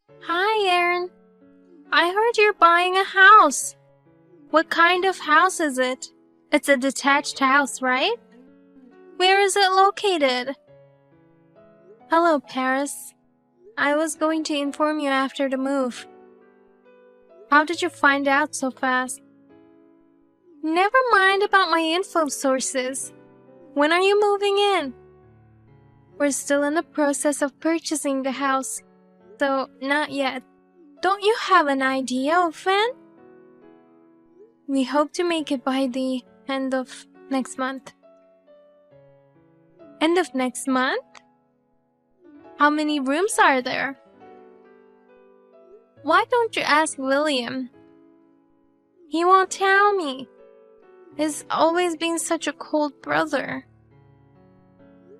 Hi, Aaron. I heard you're buying a house. What kind of house is it? It's a detached house, right? Where is it located? Hello, Paris. I was going to inform you after the move. How did you find out so fast? Never mind about my info sources. When are you moving in? We're still in the process of purchasing the house, so not yet. Don't you have an idea of when? We hope to make it by the end of next month. End of next month? How many rooms are there? Why don't you ask William? He won't tell me. He's always been such a cold brother.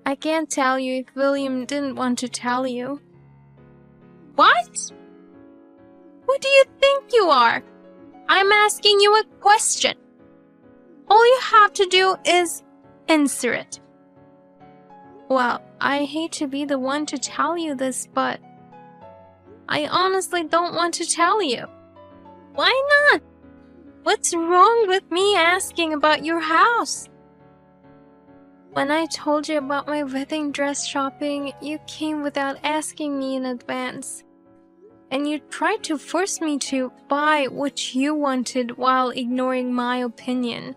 I can't tell you if William didn't want to tell you. What? Who do you think you are? I'm asking you a question. All you have to do is answer it. Well, I hate to be the one to tell you this, but I honestly don't want to tell you. Why not? What's wrong with me asking about your house? When I told you about my wedding dress shopping, you came without asking me in advance. And you tried to force me to buy what you wanted while ignoring my opinion.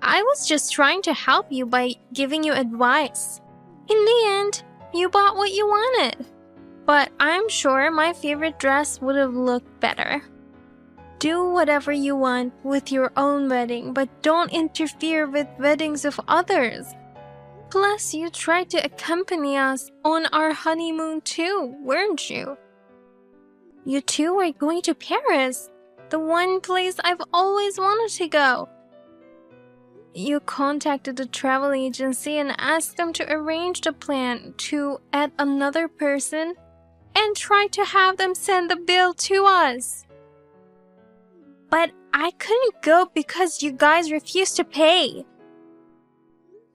I was just trying to help you by giving you advice. In the end, you bought what you wanted. But I'm sure my favorite dress would have looked better. Do whatever you want with your own wedding, but don't interfere with weddings of others. Plus, you tried to accompany us on our honeymoon too, weren't you? You two were going to Paris, the one place I've always wanted to go. You contacted the travel agency and asked them to arrange the plan to add another person and tried to have them send the bill to us. But I couldn't go because you guys refused to pay.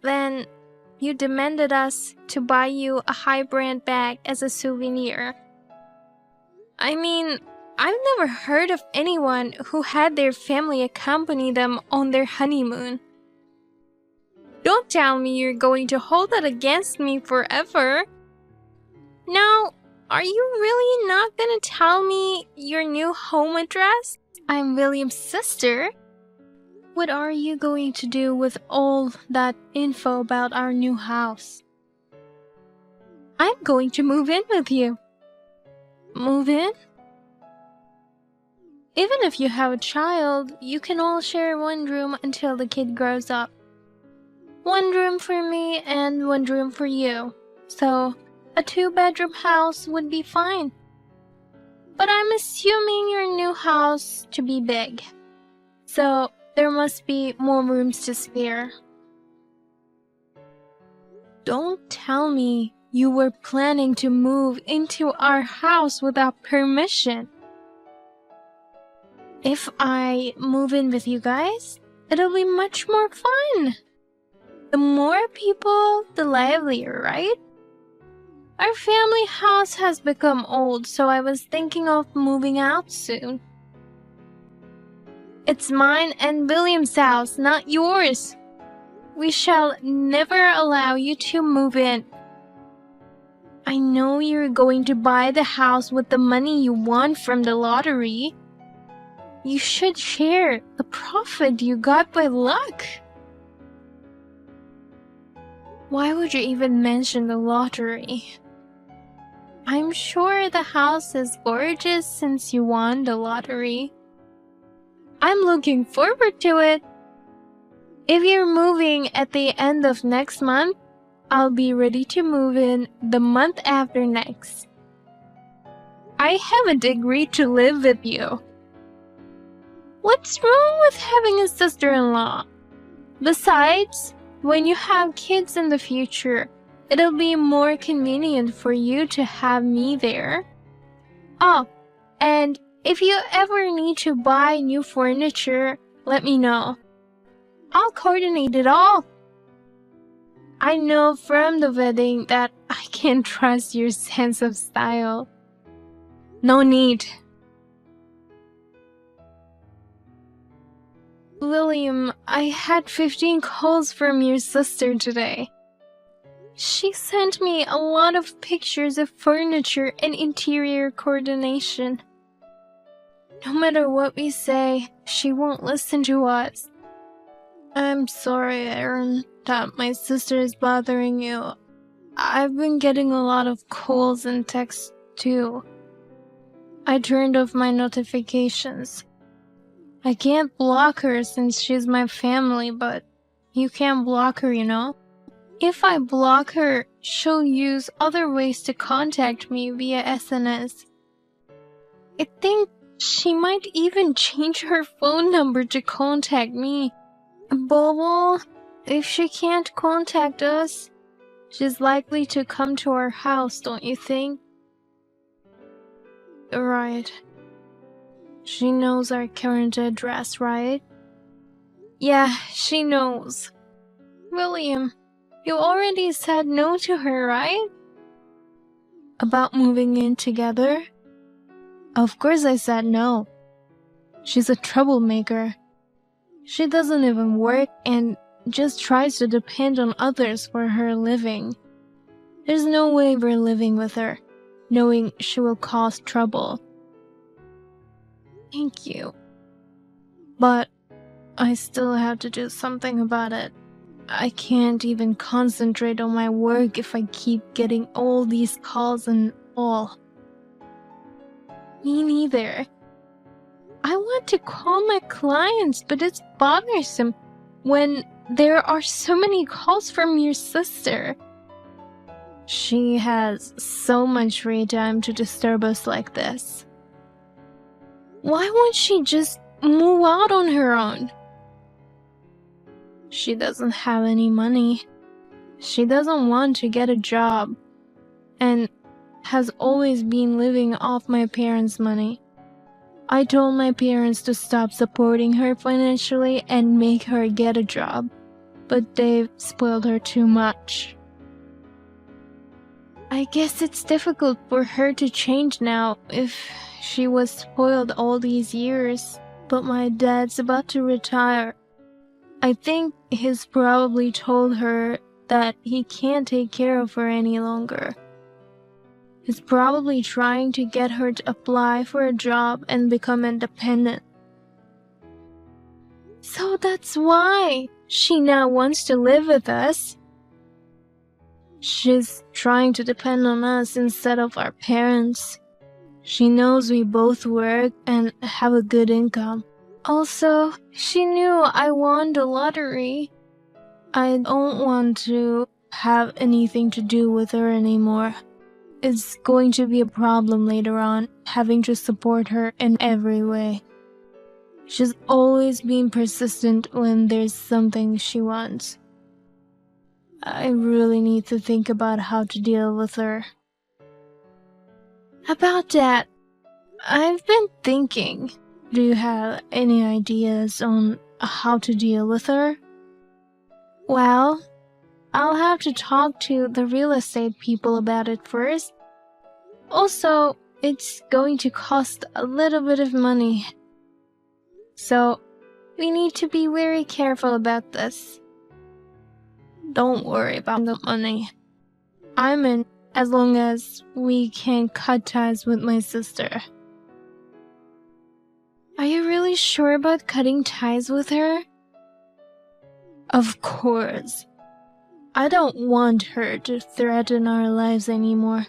Then you demanded us to buy you a high-brand bag as a souvenir. I mean, I've never heard of anyone who had their family accompany them on their honeymoon. Don't tell me you're going to hold that against me forever. Now, are you really not gonna tell me your new home address? I'm William's sister. What are you going to do with all that info about our new house? I'm going to move in with you. Move in? Even if you have a child, you can all share one room until the kid grows up. One room for me and one room for you. So, a 2-bedroom house would be fine. But I'm assuming your new house to be big. So, there must be more rooms to spare. Don't tell me you were planning to move into our house without permission. If I move in with you guys, it'll be much more fun. The more people, the livelier, right? Our family house has become old, so I was thinking of moving out soon. It's mine and William's house, not yours. We shall never allow you to move in. I know you're going to buy the house with the money you won from the lottery. You should share the profit you got by luck. Why would you even mention the lottery? I'm sure the house is gorgeous since you won the lottery. I'm looking forward to it. If you're moving at the end of next month, I'll be ready to move in the month after next. I haven't agreed to live with you. What's wrong with having a sister-in-law? Besides, when you have kids in the future, it'll be more convenient for you to have me there. Oh, and if you ever need to buy new furniture, let me know. I'll coordinate it all. I know from the wedding that I can trust your sense of style. No need. William, I had 15 calls from your sister today. She sent me a lot of pictures of furniture and interior coordination. No matter what we say, she won't listen to us. I'm sorry, Aaron, that my sister is bothering you. I've been getting a lot of calls and texts too. I turned off my notifications. I can't block her since she's my family, but you can't block her, you know? If I block her, she'll use other ways to contact me via SNS. I think she might even change her phone number to contact me. Bobo, if she can't contact us, she's likely to come to our house, don't you think? Right. She knows our current address, right? Yeah, she knows. William, you already said no to her, right? About moving in together? Of course I said no. She's a troublemaker. She doesn't even work and just tries to depend on others for her living. There's no way we're living with her, knowing she will cause trouble. Thank you. But I still have to do something about it. I can't even concentrate on my work if I keep getting all these calls and all. Me neither. I want to call my clients, but it's bothersome when there are so many calls from your sister. She has so much free time to disturb us like this. Why won't she just move out on her own? She doesn't have any money. She doesn't want to get a job and has always been living off my parents' money. I told my parents to stop supporting her financially and make her get a job, but they've spoiled her too much. I guess it's difficult for her to change now if she was spoiled all these years, but my dad's about to retire. I think he's probably told her that he can't take care of her any longer. He's probably trying to get her to apply for a job and become independent. So that's why she now wants to live with us. She's trying to depend on us instead of our parents. She knows we both work and have a good income. Also, she knew I won the lottery. I don't want to have anything to do with her anymore. It's going to be a problem later on, having to support her in every way. She's always been persistent when there's something she wants. I really need to think about how to deal with her. About that, I've been thinking. Do you have any ideas on how to deal with her? Well, I'll have to talk to the real estate people about it first. Also, it's going to cost a little bit of money. So, we need to be very careful about this. Don't worry about the money. I'm in as long as we can cut ties with my sister. Are you really sure about cutting ties with her? Of course. I don't want her to threaten our lives anymore.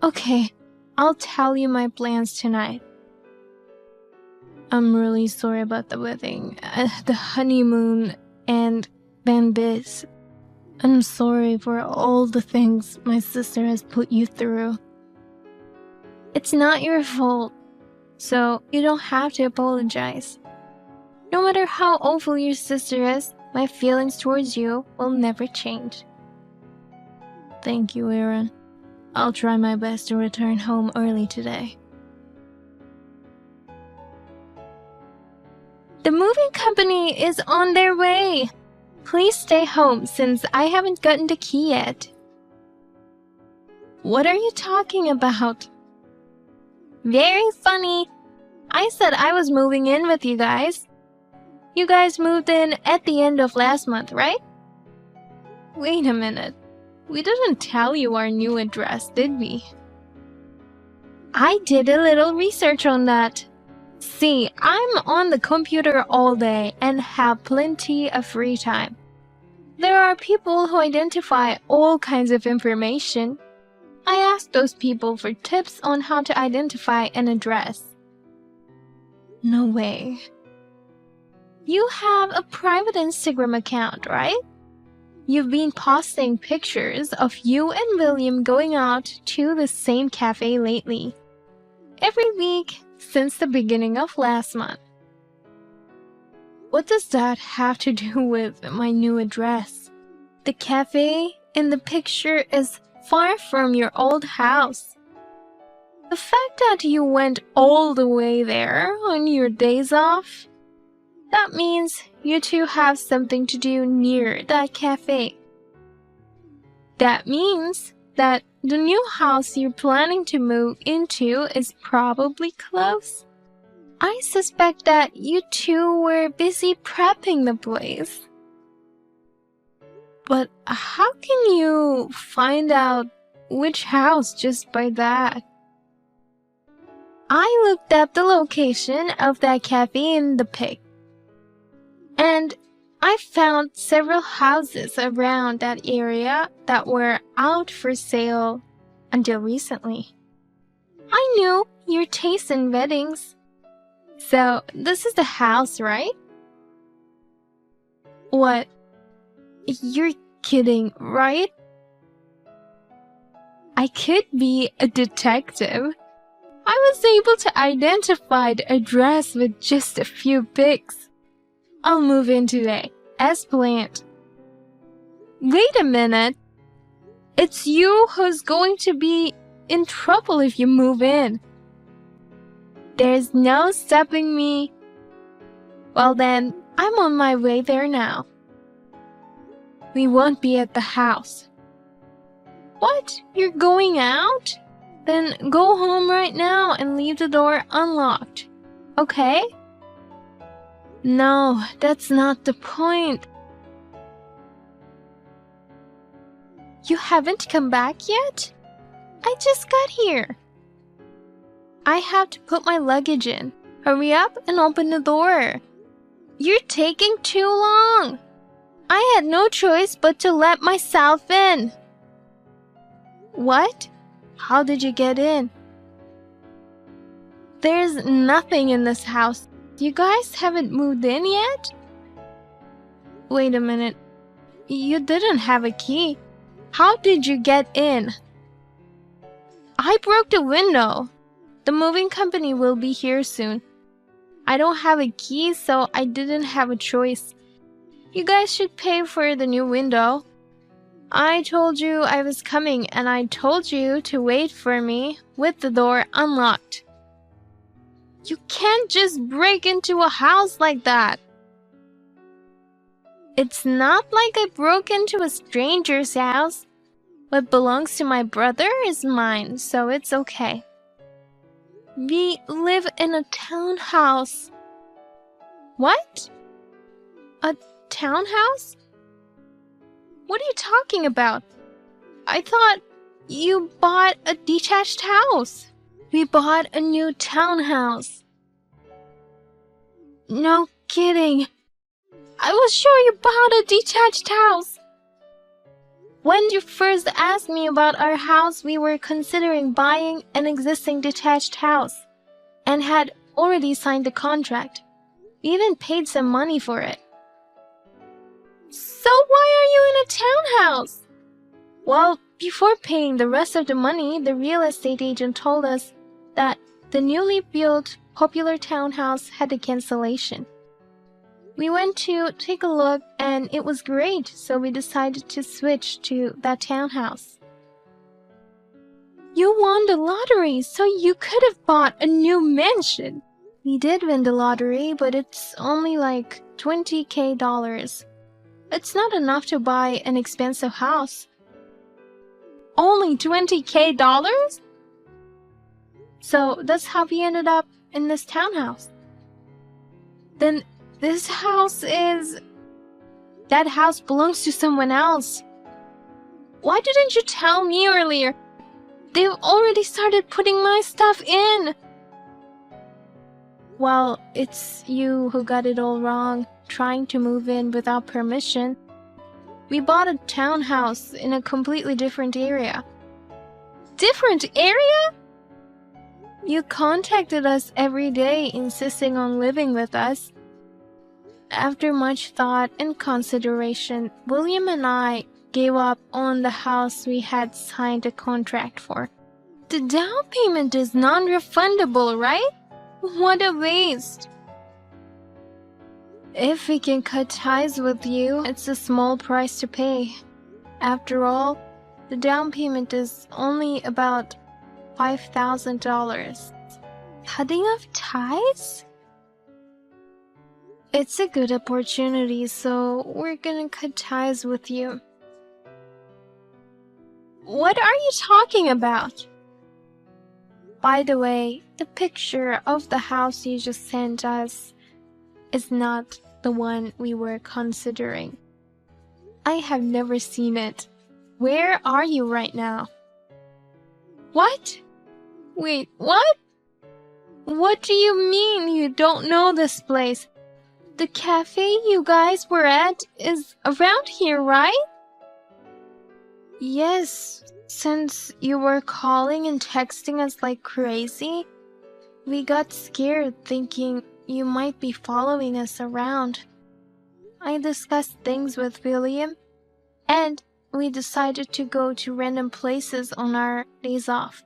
Okay, I'll tell you my plans tonight. I'm really sorry about the wedding, the honeymoon, and then this. I'm sorry for all the things my sister has put you through. It's not your fault, so you don't have to apologize. No matter how awful your sister is, my feelings towards you will never change. Thank you, Aaron. I'll try my best to return home early today. The moving company is on their way. Please stay home since I haven't gotten the key yet. What are you talking about? Very funny. I said I was moving in with you guys. You guys moved in at the end of last month, right? Wait a minute. We didn't tell you our new address, did we? I did a little research on that. See, I'm on the computer all day and have plenty of free time. There are people who identify all kinds of information. I asked those people for tips on how to identify an address. No way. You have a private Instagram account, right? You've been posting pictures of you and William going out to the same cafe lately. Every week since the beginning of last month. What does that have to do with my new address? The cafe in the picture is far from your old house. The fact that you went all the way there on your days off, that means you two have something to do near that cafe. That means that the new house you're planning to move into is probably close. I suspect that you two were busy prepping the place. But how can you find out which house just by that? I looked up the location of that cafe in the pic, and I found several houses around that area that were out for sale until recently. I knew your taste in weddings. So, this is the house, right? What? You're kidding, right? I could be a detective. I was able to identify the address with just a few pics. I'll move in today, as planned. Wait a minute. It's you who's going to be in trouble if you move in. There's no stopping me. Well then, I'm on my way there now. We won't be at the house. What? You're going out? Then go home right now and leave the door unlocked. Okay? No, that's not the point. You haven't come back yet? I just got here. I have to put my luggage in. Hurry up and open the door. You're taking too long. I had no choice but to let myself in. What? How did you get in? There's nothing in this house. You guys haven't moved in yet? Wait a minute. You didn't have a key. How did you get in? I broke the window. The moving company will be here soon. I don't have a key, so I didn't have a choice. You guys should pay for the new window. I told you I was coming, and I told you to wait for me with the door unlocked. You can't just break into a house like that. It's not like I broke into a stranger's house. What belongs to my brother is mine, so it's okay. We live in a townhouse. What? A townhouse? What are you talking about? I thought you bought a detached house. We bought a new townhouse. No kidding. I was sure you bought a detached house. When you first asked me about our house, we were considering buying an existing detached house and had already signed the contract. We even paid some money for it. So why are you in a townhouse? Well, before paying the rest of the money, the real estate agent told us that the newly built popular townhouse had a cancellation. We went to take a look and it was great, so we decided to switch to that townhouse. You won the lottery, so you could have bought a new mansion. We did win the lottery, but it's only like $20,000. It's not enough to buy an expensive house. Only $20,000? So that's how we ended up in this townhouse. Then this house is... That house belongs to someone else. Why didn't you tell me earlier? They've already started putting my stuff in. Well, it's you who got it all wrong, trying to move in without permission. We bought a townhouse in a completely different area. Different area? You contacted us every day, insisting on living with us. After much thought and consideration, William and I gave up on the house we had signed a contract for. The down payment is non-refundable, right? What a waste. If we can cut ties with you, it's a small price to pay. After all, the down payment is only about $5,000. Cutting off ties? It's a good opportunity, so we're gonna cut ties with you. What are you talking about? By the way, the picture of the house you just sent us is not the one we were considering. I have never seen it. Where are you right now? What? Wait, what? What do you mean you don't know this place? The cafe you guys were at is around here, right? Yes, since you were calling and texting us like crazy, we got scared thinking you might be following us around. I discussed things with William, and we decided to go to random places on our days off.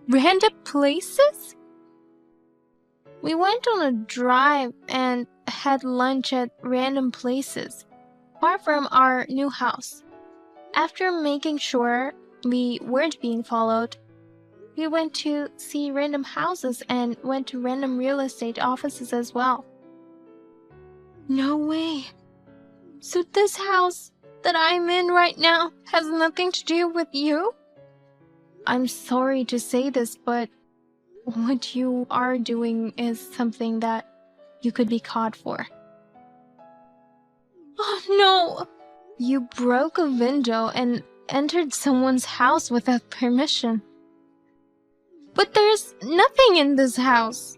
Random places? We went on a drive and had lunch at random places, far from our new house. After making sure we weren't being followed, we went to see random houses and went to random real estate offices as well. No way. So this house that I'm in right now has nothing to do with you? I'm sorry to say this, but what you are doing is something that you could be caught for. Oh no! You broke a window and entered someone's house without permission. But there's nothing in this house.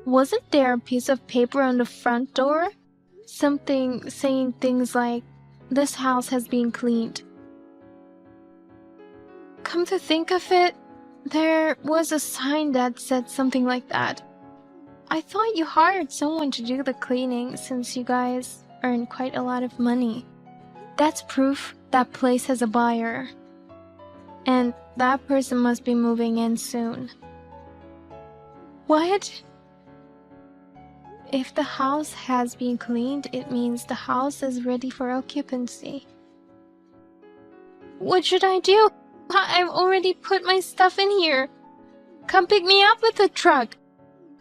Wasn't there a piece of paper on the front door? Something saying things like, "This house has been cleaned." Come to think of it, there was a sign that said something like that. I thought you hired someone to do the cleaning since you guys earn quite a lot of money. That's proof that place has a buyer. And that person must be moving in soon. What? If the house has been cleaned, it means the house is ready for occupancy. What should I do? I've already put my stuff in here. Come pick me up with the truck.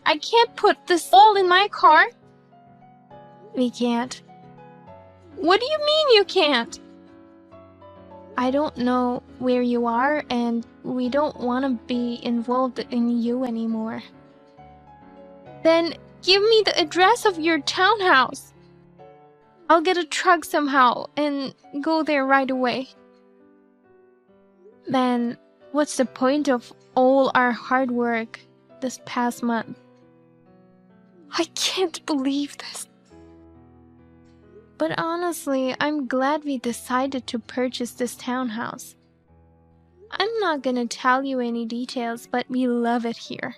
I can't put this all in my car. We can't. What do you mean you can't? I don't know where you are, and we don't want to be involved in you anymore. Then give me the address of your townhouse. I'll get a truck somehow and go there right away. Then what's the point of all our hard work this past month? I can't believe this. But honestly, I'm glad we decided to purchase this townhouse. I'm not gonna tell you any details, but we love it here.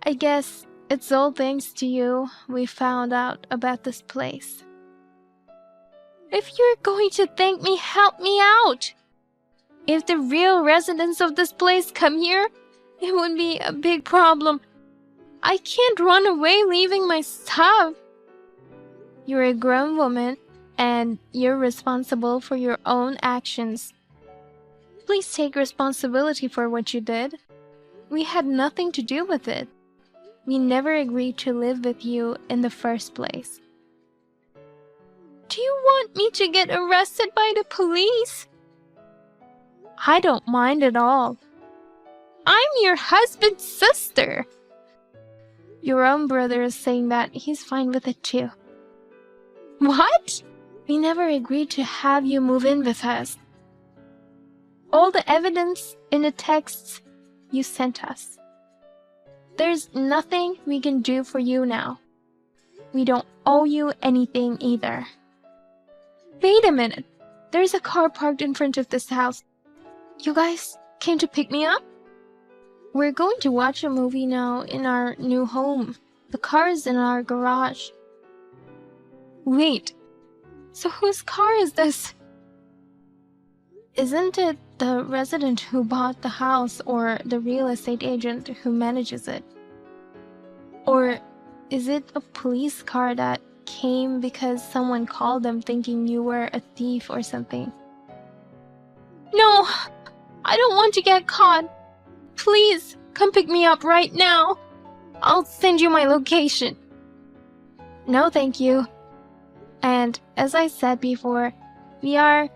I guess it's all thanks to you we found out about this place. If you're going to thank me, help me out. If the real residents of this place come here, it would be a big problem. I can't run away leaving my stuff. You're a grown woman, and you're responsible for your own actions. Please take responsibility for what you did. We had nothing to do with it. We never agreed to live with you in the first place. Do you want me to get arrested by the police? I don't mind at all. I'm your husband's sister. Your own brother is saying that he's fine with it too. What? We never agreed to have you move in with us. All the evidence in the texts you sent us. There's nothing we can do for you now. We don't owe you anything either. Wait a minute. There's a car parked in front of this house. You guys came to pick me up? We're going to watch a movie now in our new home. The car is in our garage. Wait. So whose car is this? Isn't it the resident who bought the house or the real estate agent who manages it? Or is it a police car that came because someone called them thinking you were a thief or something? No, I don't want to get caught. Please come pick me up right now. I'll send you my location. No, thank you. And as I said before, we are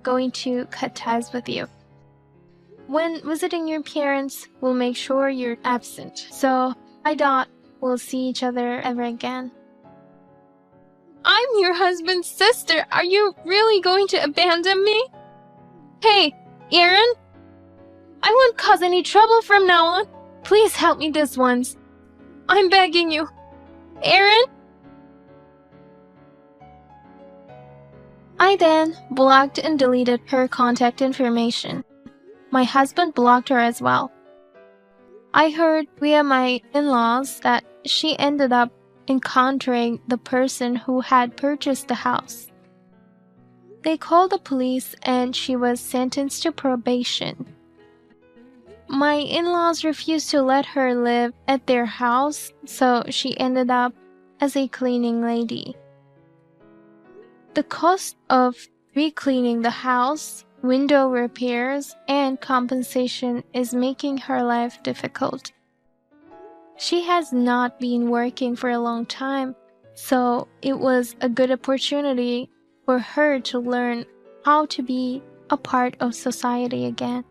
going to cut ties with you. When visiting your parents, we'll make sure you're absent. So I doubt we'll see each other ever again. I'm your husband's sister. Are you really going to abandon me? Hey, Aaron? I won't cause any trouble from now on. Please help me this once. I'm begging you. Aaron? I then blocked and deleted her contact information. My husband blocked her as well. I heard via my in-laws that she ended up encountering the person who had purchased the house. They called the police and she was sentenced to probation. My in-laws refused to let her live at their house, so she ended up as a cleaning lady. The cost of re-cleaning the house, window repairs, and compensation is making her life difficult. She has not been working for a long time, so it was a good opportunity for her to learn how to be a part of society again.